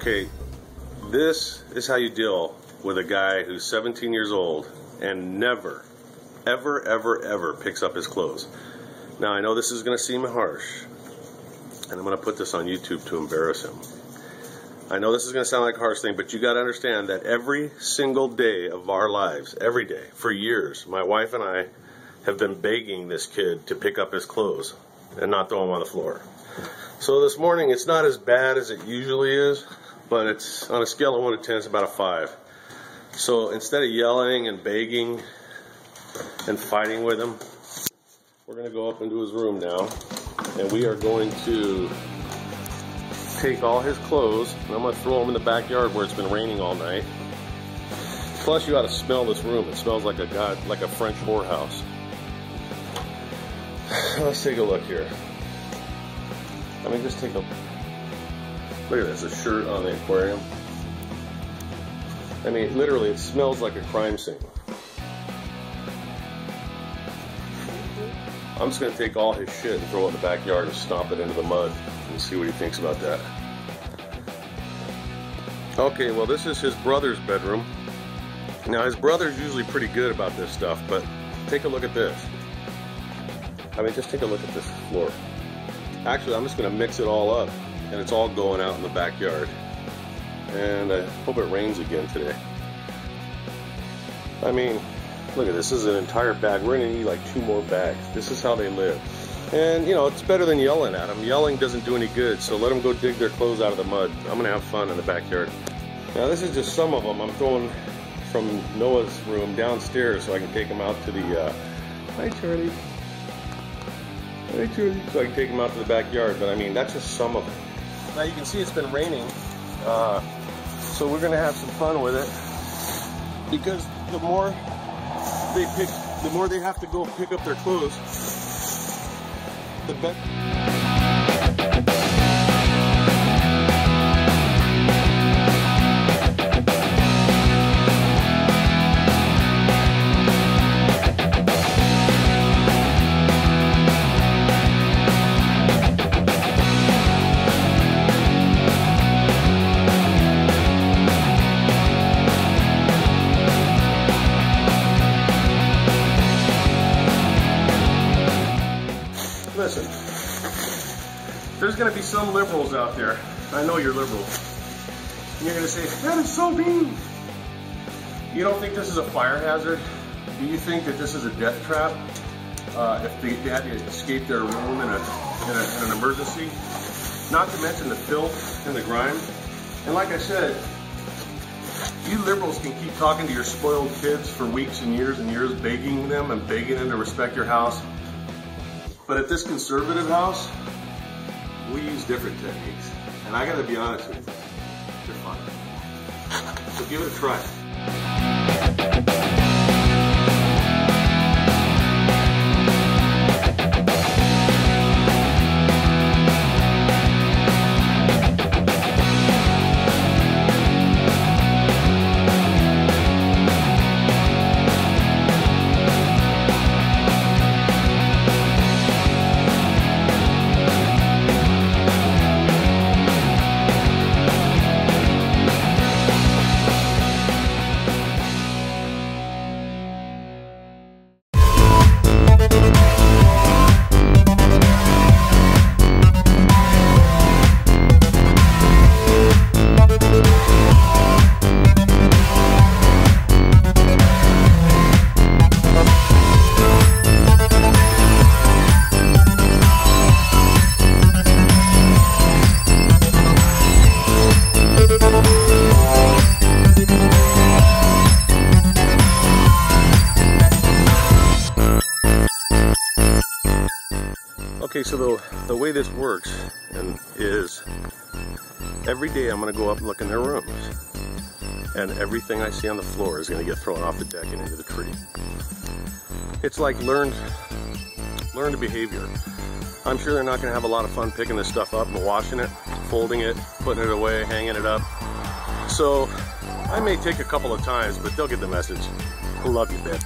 Okay, this is how you deal with a guy who's 17 years old and never, ever picks up his clothes. Now, I know this is going to seem harsh, and I'm going to put this on YouTube to embarrass him. I know this is going to sound like a harsh thing, but you got to understand that every single day of our lives, every day, for years, my wife and I have been begging this kid to pick up his clothes and not throw them on the floor. So this morning, it's not as bad as it usually is, but it's on a scale of 1 to 10, it's about a 5. So instead of yelling and begging and fighting with him, we're going to go up into his room now, and we are going to take all his clothes, and I'm going to throw them in the backyard where it's been raining all night. Plus, you ought to smell this room. It smells like a French whorehouse. Let's take a look here. Let me just take a look at this, a shirt on the aquarium. I mean, literally, it smells like a crime scene. I'm just going to take all his shit and throw it in the backyard and stomp it into the mud and see what he thinks about that. Okay, well, this is his brother's bedroom. Now, his brother's usually pretty good about this stuff, but take a look at this. I mean, just take a look at this floor. Actually, I'm just going to mix it all up, and it's all going out in the backyard. And I hope it rains again today. I mean, look at this. This is an entire bag. We're going to need like 2 more bags. This is how they live. And, you know, it's better than yelling at them. Yelling doesn't do any good, so let them go dig their clothes out of the mud. I'm going to have fun in the backyard. Now, this is just some of them. I'm throwing from Noah's room downstairs so I can take them out to the... Hi, Charlie. Hi, Charlie. So I can take them out to the backyard. But, I mean, that's just some of them. Now, you can see it's been raining. So we're going to have some fun with it. Because the more they have to go pick up their clothes, the better. Listen, there's going to be some liberals out there. I know you're liberals. And you're going to say, that is so mean. You don't think this is a fire hazard? Do you think that this is a death trap? If they had to escape their room in an emergency? Not to mention the filth and the grime. And like I said, you liberals can keep talking to your spoiled kids for weeks and years, begging them to respect your house. But at this conservative house, we use different techniques. And I gotta be honest with you, they're fun. So give it a try. Okay, so the way this works is every day I'm going to go up and look in their rooms, and everything I see on the floor is going to get thrown off the deck and into the tree. It's like learned behavior. I'm sure they're not going to have a lot of fun picking this stuff up and washing it, folding it, putting it away, hanging it up. So I may take a couple of times, but they'll get the message. Love you, babe.